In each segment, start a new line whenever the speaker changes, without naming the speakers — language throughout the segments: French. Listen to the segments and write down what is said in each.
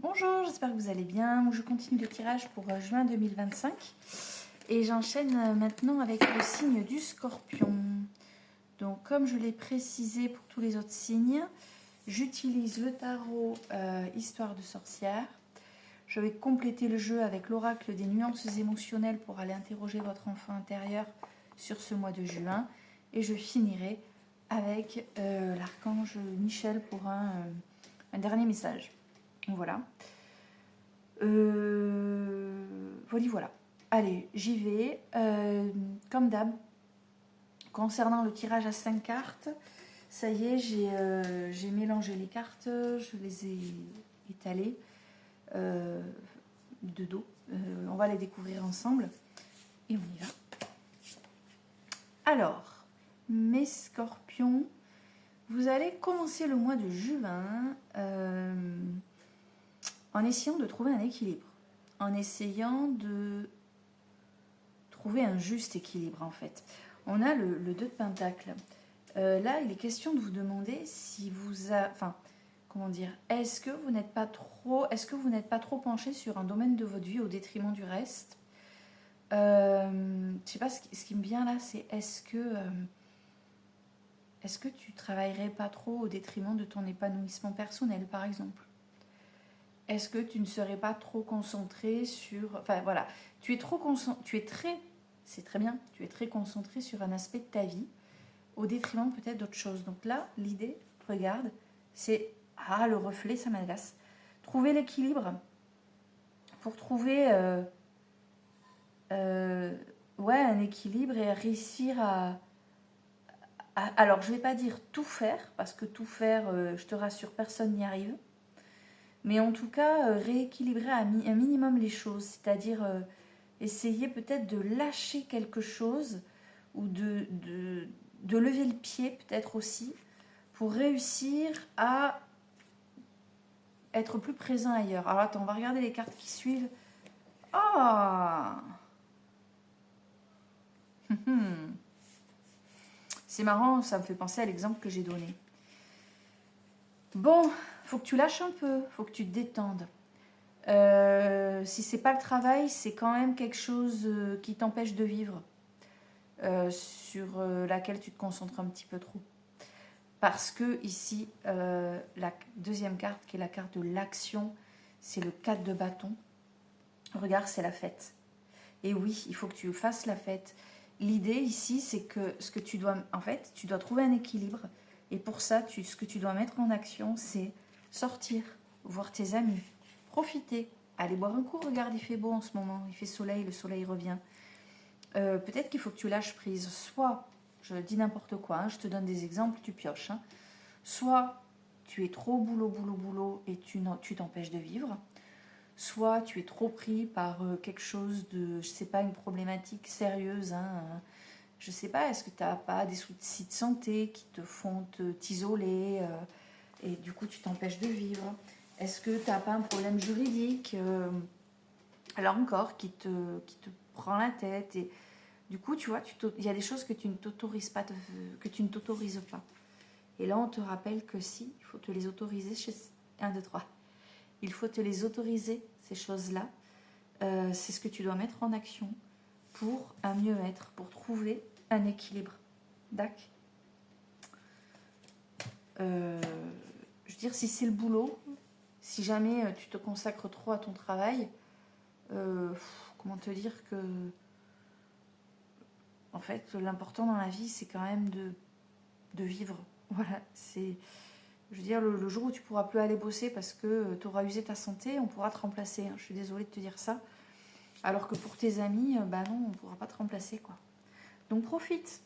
Bonjour, j'espère que vous allez bien. Je continue le tirage pour juin 2025 et j'enchaîne maintenant avec le signe du Scorpion. Donc comme je l'ai précisé pour tous les autres signes, j'utilise le tarot Histoire de sorcière. Je vais compléter le jeu avec l'oracle des nuances émotionnelles pour aller interroger votre enfant intérieur sur ce mois de juin. Et je finirai avec l'archange Michel pour un dernier message. Voilà. Voilà. Allez, j'y vais. Comme d'hab, concernant le tirage à 5 cartes, ça y est, j'ai mélangé les cartes, je les ai étalées de dos. On va les découvrir ensemble et on y va. Alors, mes scorpions, vous allez commencer le mois de juin en essayant de trouver un équilibre, en essayant de trouver un juste équilibre en fait. On a le 2 de Pentacle. Là, il est question de vous demander si vous a, enfin, comment dire, est-ce que vous n'êtes pas trop penché sur un domaine de votre vie au détriment du reste. Je sais pas, ce qui me vient là, c'est est-ce que tu travaillerais pas trop au détriment de ton épanouissement personnel, par exemple? Est-ce que tu ne serais pas trop concentré sur... Enfin voilà, tu es très... C'est très bien, tu es très concentré sur un aspect de ta vie, au détriment peut-être d'autres choses. Donc là, l'idée, regarde, c'est... Ah, le reflet, ça m'agace. Trouver l'équilibre pour trouver... ouais, un équilibre et réussir alors, je ne vais pas dire tout faire, parce que tout faire, je te rassure, personne n'y arrive. Mais en tout cas, rééquilibrer un minimum les choses, c'est-à-dire essayer peut-être de lâcher quelque chose ou de lever le pied peut-être aussi pour réussir à être plus présent ailleurs. Alors attends, on va regarder les cartes qui suivent. Ah C'est marrant, ça me fait penser à l'exemple que j'ai donné. Bon, faut que tu lâches un peu, faut que tu te détendes. Si c'est pas le travail, c'est quand même quelque chose qui t'empêche de vivre, sur laquelle tu te concentres un petit peu trop. Parce que ici, la deuxième carte, qui est la carte de l'action, c'est le 4 de bâton. Regarde, c'est la fête. Et oui, il faut que tu fasses la fête. L'idée ici, c'est que ce que tu dois, en fait, tu dois trouver un équilibre. Et pour ça, ce que tu dois mettre en action, c'est sortir, voir tes amis, profiter, aller boire un coup. Regarde, il fait beau en ce moment, il fait soleil, le soleil revient. Peut-être qu'il faut que tu lâches prise. Soit, je dis n'importe quoi, hein, je te donne des exemples, tu pioches. Hein. Soit tu es trop boulot et tu t'empêches de vivre. Soit tu es trop pris par quelque chose de, je sais pas, une problématique sérieuse. Hein, je sais pas, est-ce que tu n'as pas des soucis de santé qui te font t'isoler et du coup tu t'empêches de vivre? Est-ce que tu n'as pas un problème juridique, là encore, qui te prend la tête et du coup, tu vois, il y a des choses que tu ne t'autorises pas, que tu ne t'autorises pas. Et là, on te rappelle que si, il faut te les autoriser chez 1, 2, 3. Il faut te les autoriser, ces choses-là. C'est ce que tu dois mettre en action pour un mieux-être, pour trouver un équilibre. D'accord. Je veux dire, si c'est le boulot, si jamais tu te consacres trop à ton travail, comment te dire que... En fait, l'important dans la vie, c'est quand même de vivre. Voilà, c'est... Je veux dire, le jour où tu pourras plus aller bosser parce que tu auras usé ta santé, on pourra te remplacer. Hein. Je suis désolée de te dire ça. Alors que pour tes amis, bah non, on ne pourra pas te remplacer, quoi. Donc profite.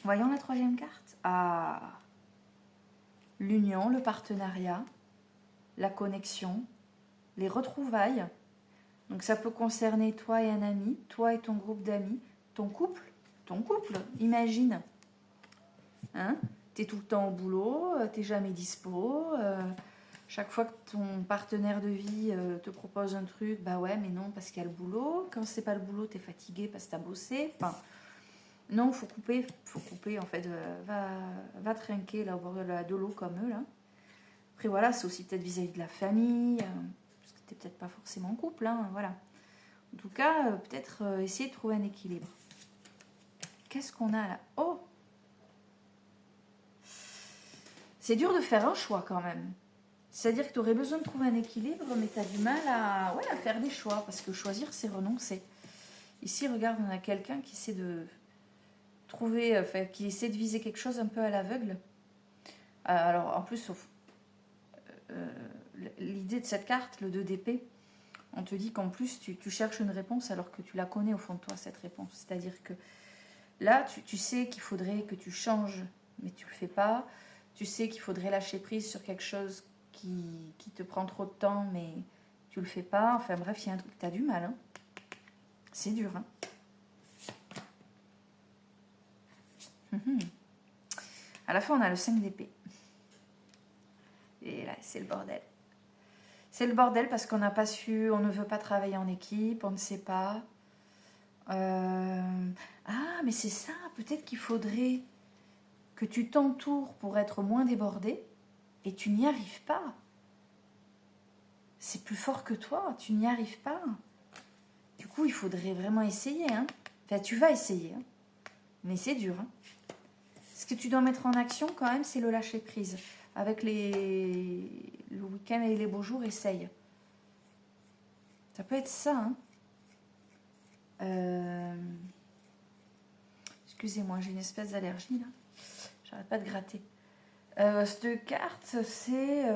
Voyons la troisième carte. Ah, l'union, le partenariat, la connexion, les retrouvailles. Donc ça peut concerner toi et un ami, toi et ton groupe d'amis, ton couple, imagine. Hein, t'es tout le temps au boulot, t'es jamais dispo. Chaque fois que ton partenaire de vie te propose un truc, bah ouais, mais non, parce qu'il y a le boulot. Quand c'est pas le boulot, t'es fatigué parce que t'as bossé. Enfin, non, faut couper en fait. Va trinquer là, au bord de l'eau comme eux là. Après, voilà, c'est aussi peut-être vis-à-vis de la famille, parce que tu n'es peut-être pas forcément en couple, hein, voilà. En tout cas, peut-être essayer de trouver un équilibre. Qu'est-ce qu'on a là? Oh! C'est dur de faire un choix quand même. C'est-à-dire que tu aurais besoin de trouver un équilibre, mais tu as du mal à, ouais, à faire des choix, parce que choisir, c'est renoncer. Ici, regarde, on a quelqu'un qui essaie de trouver, enfin, qui essaie de viser quelque chose un peu à l'aveugle. Alors, en plus, l'idée de cette carte, le 2 d'épée, on te dit qu'en plus, tu cherches une réponse alors que tu la connais au fond de toi, cette réponse. C'est-à-dire que là, tu sais qu'il faudrait que tu changes, mais tu ne le fais pas. Tu sais qu'il faudrait lâcher prise sur quelque chose qui te prend trop de temps, mais tu ne le fais pas. Enfin bref, il y a un truc, tu as du mal. Hein. C'est dur. Hein. À la fin, on a le 5 d'épée. Et là, c'est le bordel. C'est le bordel parce qu'on n'a pas su, on ne veut pas travailler en équipe, on ne sait pas. Ah, mais c'est ça, peut-être qu'il faudrait que tu t'entoures pour être moins débordé et tu n'y arrives pas. C'est plus fort que toi, tu n'y arrives pas. Du coup, il faudrait vraiment essayer. Hein. Enfin, tu vas essayer, hein. Mais c'est dur. Hein. Ce que tu dois mettre en action quand même, c'est le lâcher prise. Avec le week-end et les beaux jours, essaye. Ça peut être ça. Hein. Excusez-moi, j'ai une espèce d'allergie là. J'arrête pas de gratter. Cette carte, c'est...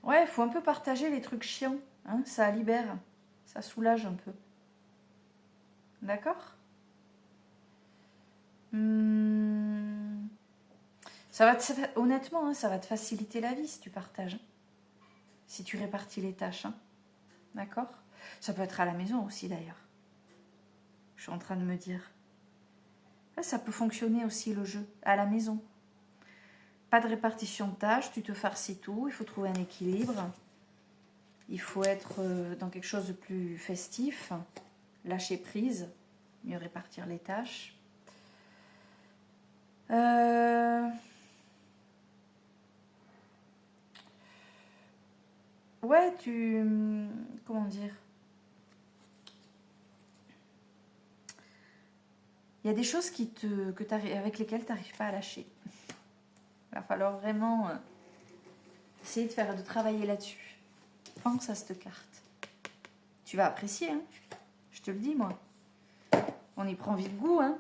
Ouais, il faut un peu partager les trucs chiants. Hein, ça libère. Ça soulage un peu. D'accord. Ça va honnêtement, hein, ça va te faciliter la vie si tu partages. Si tu répartis les tâches. Hein. D'accord. Ça peut être à la maison aussi d'ailleurs. Je suis en train de me dire. Là, ça peut fonctionner aussi le jeu, à la maison. Pas de répartition de tâches, tu te farcis tout, il faut trouver un équilibre. Il faut être dans quelque chose de plus festif, lâcher prise, mieux répartir les tâches. Ouais, comment dire? Il y a des choses avec lesquelles tu n'arrives pas à lâcher. Il va falloir vraiment essayer de travailler là-dessus. Pense à cette carte. Tu vas apprécier, hein. Je te le dis, moi. On y prend vite goût, hein.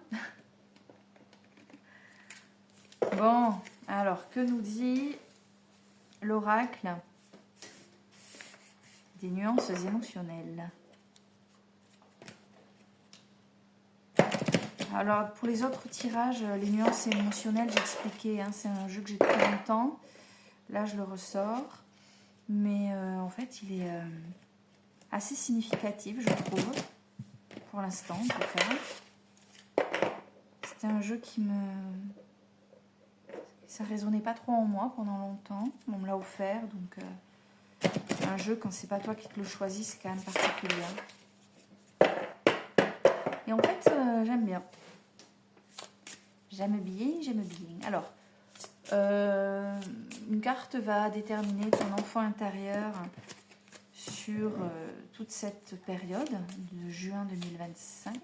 Bon, alors, que nous dit l'oracle des nuances émotionnelles? Alors, pour les autres tirages, les nuances émotionnelles, j'expliquais, hein, c'est un jeu que j'ai depuis longtemps. Là, je le ressors. Mais en fait, il est assez significatif, je trouve, pour l'instant, en tout cas. C'était un jeu ça résonnait pas trop en moi pendant longtemps. On me l'a offert, donc un jeu, quand c'est pas toi qui te le choisis, c'est quand même particulier. Et en fait, j'aime bien. J'aime bien. Alors, une carte va déterminer ton enfant intérieur sur toute cette période de juin 2025.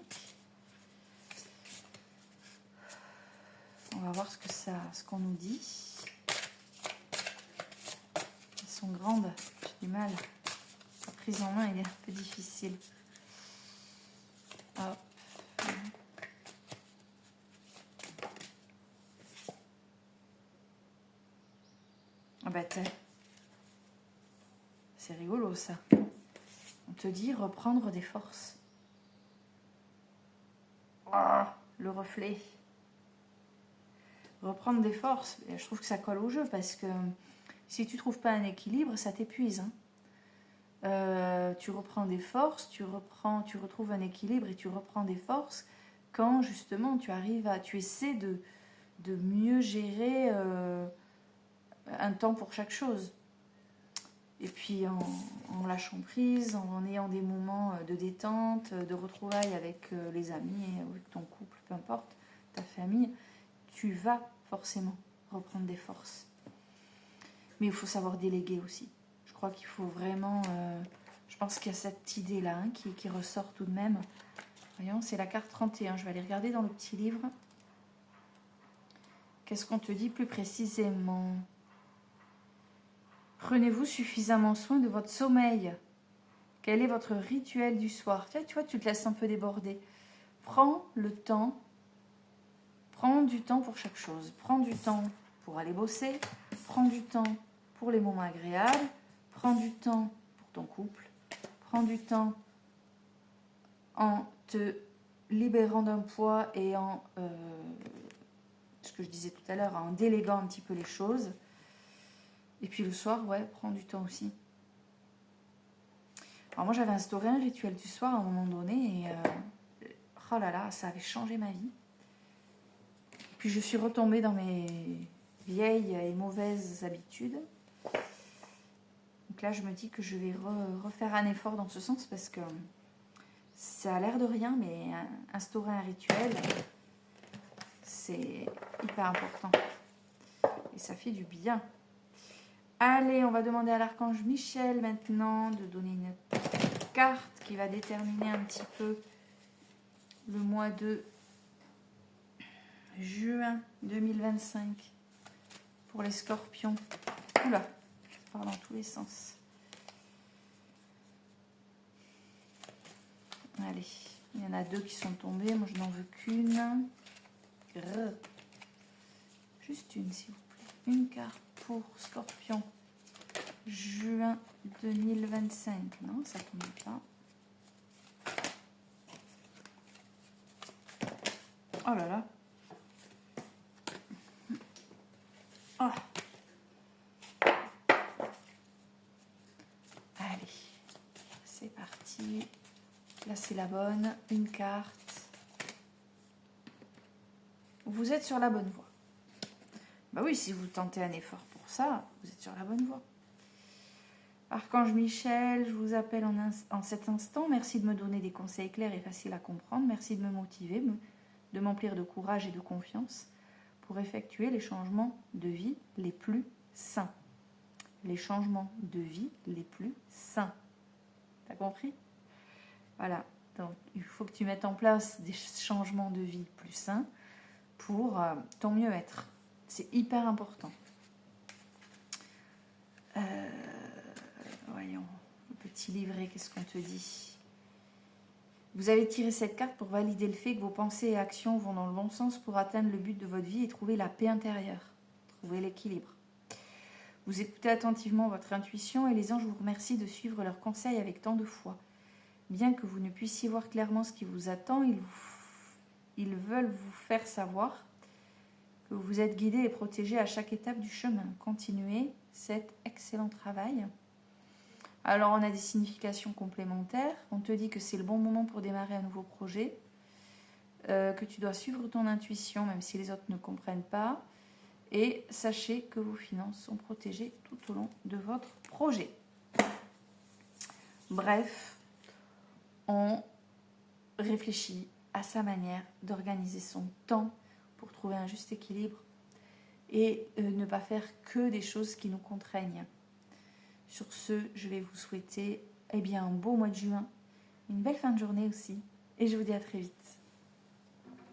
On va voir ce qu'on nous dit. Elles sont grandes, j'ai du mal. La prise en main, elle est un peu difficile. Hop. Ah bah tiens, c'est rigolo ça. On te dit reprendre des forces. Oh, le reflet. Reprendre des forces, je trouve que ça colle au jeu parce que si tu trouves pas un équilibre, ça t'épuise. Hein. Tu reprends des forces, tu retrouves un équilibre et tu reprends des forces quand justement tu essaies de mieux gérer un temps pour chaque chose. Et puis en lâchant prise, en ayant des moments de détente, de retrouvailles avec les amis, avec ton couple, peu importe, ta famille, tu vas forcément reprendre des forces. Mais il faut savoir déléguer aussi. Je crois qu'il faut vraiment... je pense qu'il y a cette idée-là hein, qui ressort tout de même. Voyons, c'est la carte 31. Je vais aller regarder dans le petit livre. Qu'est-ce qu'on te dit plus précisément? Prenez-vous suffisamment soin de votre sommeil. Quel est votre rituel du soir? Tu vois, tu te laisses un peu déborder. Prends le temps. Prends du temps pour chaque chose. Prends du temps pour aller bosser. Prends du temps pour les moments agréables. Prends du temps pour ton couple. Prends du temps en te libérant d'un poids et en, ce que je disais tout à l'heure, en déléguant un petit peu les choses. Et puis le soir, ouais, prends du temps aussi. Alors moi, j'avais instauré un rituel du soir à un moment donné et oh là là, ça avait changé ma vie. Puis je suis retombée dans mes vieilles et mauvaises habitudes. Donc là, je me dis que je vais refaire un effort dans ce sens parce que ça a l'air de rien, mais instaurer un rituel, c'est hyper important. Et ça fait du bien. Allez, on va demander à l'archange Michel maintenant de donner une carte qui va déterminer un petit peu le mois de juin 2025 pour les scorpions. Oula, je pars dans tous les sens. Allez, il y en a 2 qui sont tombés. Moi, je n'en veux qu'une. Juste une, s'il vous plaît. Une carte pour Scorpion. Juin 2025. Non, ça ne tombe pas. Oh là là. Oh. Allez, c'est parti. Là, c'est la bonne. Une carte. Vous êtes sur la bonne voie. Bah oui, si vous tentez un effort pour ça, vous êtes sur la bonne voie. Archange Michel, je vous appelle en cet instant. Merci de me donner des conseils clairs et faciles à comprendre. Merci de me motiver, de m'emplir de courage et de confiance pour effectuer les changements de vie les plus sains. Les changements de vie les plus sains. T'as compris? Voilà. Donc, il faut que tu mettes en place des changements de vie plus sains pour ton mieux-être. C'est hyper important. Voyons, le petit livret, qu'est-ce qu'on te dit? Vous avez tiré cette carte pour valider le fait que vos pensées et actions vont dans le bon sens pour atteindre le but de votre vie et trouver la paix intérieure, trouver l'équilibre. Vous écoutez attentivement votre intuition et les anges vous remercient de suivre leurs conseils avec tant de foi. Bien que vous ne puissiez voir clairement ce qui vous attend, ils veulent vous faire savoir que vous êtes guidé et protégé à chaque étape du chemin. Continuez cet excellent travail. Alors, on a des significations complémentaires. On te dit que c'est le bon moment pour démarrer un nouveau projet, que tu dois suivre ton intuition, même si les autres ne comprennent pas. Et sachez que vos finances sont protégées tout au long de votre projet. Bref, on réfléchit à sa manière d'organiser son temps pour trouver un juste équilibre et ne pas faire que des choses qui nous contraignent. Sur ce, je vais vous souhaiter un beau mois de juin, une belle fin de journée aussi, et je vous dis à très vite.